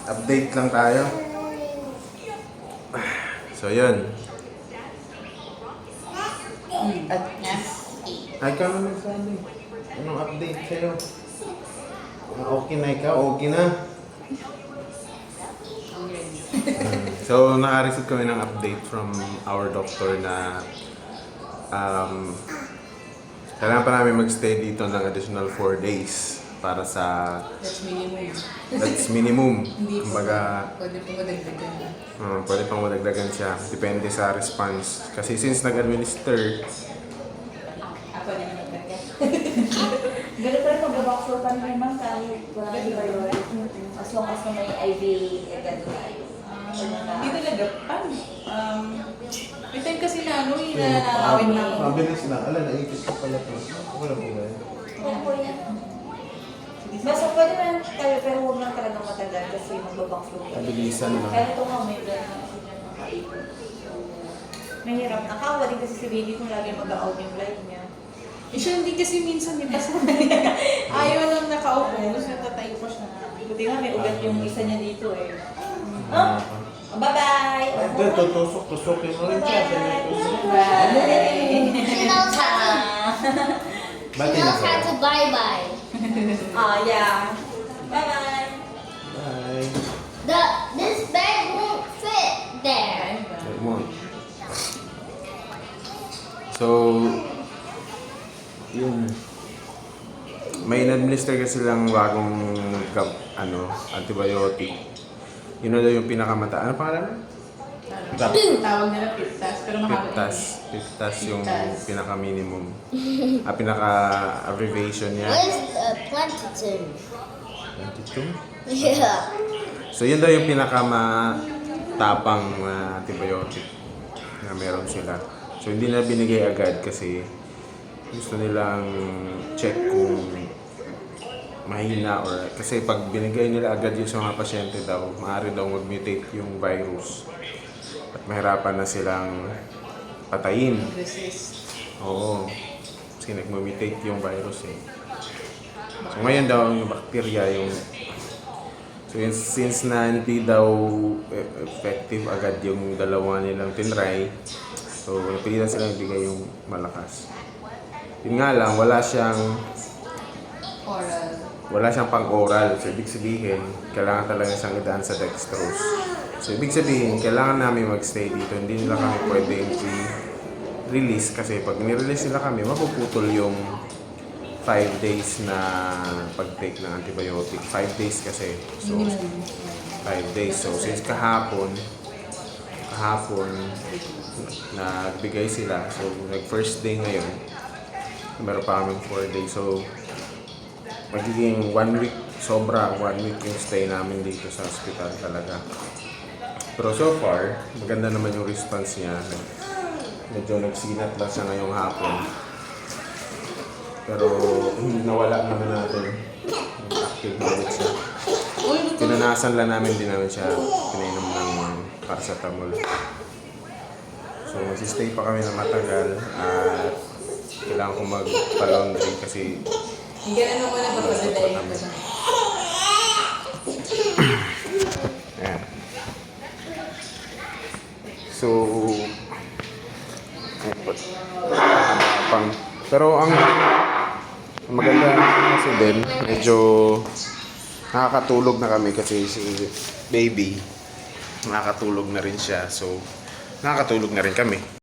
Update lang tayo. So, yun. At Ay, ikaw na nagsabi. Anong update sa'yo? Okay na ikaw? Okay na? So, naka-receive kami ng update from our doctor na kailangan pa namin magstay dito ng additional 4 days para sa... that's minimum. That's minimum. Hindi Kumbaga, pwede po madagdagan. pwede pang madagdagan siya. Depende sa response. Kasi since nag-administer, Ako din naman talaga. Ganun pa rin mag-boxer pa rin naman kahit wala nang antibiotic. As long as na may IV agad tayo. Hindi talaga. May time kasi na ano, nakakawin na ako. mabilis lang. Ala, naikot ko pala to. Wala po ba yun? Oo po yan. Basta pwede na tayo pero huwag lang talaga matagal kasi mag-boxer pa. Mabilisan lang. Kaya ito nga may blood na kasi niya nakaipon. Mahirap. Nakawa din kasi si baby kung lagi mag-out yung light niya. Siya hindi kasi minsan may basta ayaw lang nakaupo. Gusto tatayo pa siya. Buti nga may ugat yung isa niya dito eh. Oh, bye-bye! Ito, tusok-tusokin mo rin siya. Bye! She knows how to. Bati She na knows how sa'yo. to bye bye. Oh, yeah. Bye-bye! Bye. This bag won't fit there. Good morning. So, yun. May in-administer kasi lang bagong antibiotic. Yun na daw yung pinakamata. Ano pangalan? Tawag nila piptas, pero mahaba. Piptas yung Piptas. pinaka-minimum. Pinaka-abbreviation niya. Where's the plantatum? 22? Yeah. So, yun daw yung pinakamatapang na antibiotic na meron sila. So, hindi na binigay agad kasi gusto nilang check kung mahina or... Kasi pag binigay nila agad yun sa mga pasyente daw, maaari daw mag-mutate yung virus. At mahirapan na silang patayin. Resist. Oo. Kasi nag-mutate yung virus eh. So, ngayon daw yung bacteria yung... So, since na hindi daw effective agad yung dalawa nilang tinry, so, napilitan silang ibigay yung malakas. Yun nga lang, wala siyang pang-oral. So, ibig sabihin, kailangan talaga siyang idaan sa dextrose. So, ibig sabihin, kailangan namin mag-stay dito. Hindi nila kami pwedeng i-release kasi pag nirelease nila kami, mapuputol yung 5 days na pag-take ng antibiotic. 5 days kasi. So, 5 days. So, since kahapon, nagbigay sila. So, nag-first day ngayon. Meron pa kaming 4 days. So, magiging 1 week, sobra 1 week yung stay namin dito sa hospital talaga. Pero so far, maganda naman yung response niya. Medyo nagsinat lang siya ngayong hapon. Pero nawala naman natin. Active na ulit siya. Pinanasan lang namin, din namin siya pinainom ng paracetamol. So, magsistay pa kami na matagal at kailangan ko magpa-laundry kasi Hinggan ano mo na papadadayin ko siya. ayan. So, pero ang maganda kasi din, medyo nakakatulog na kami kasi si baby nakakatulog na rin siya. So, nakakatulog na rin kami.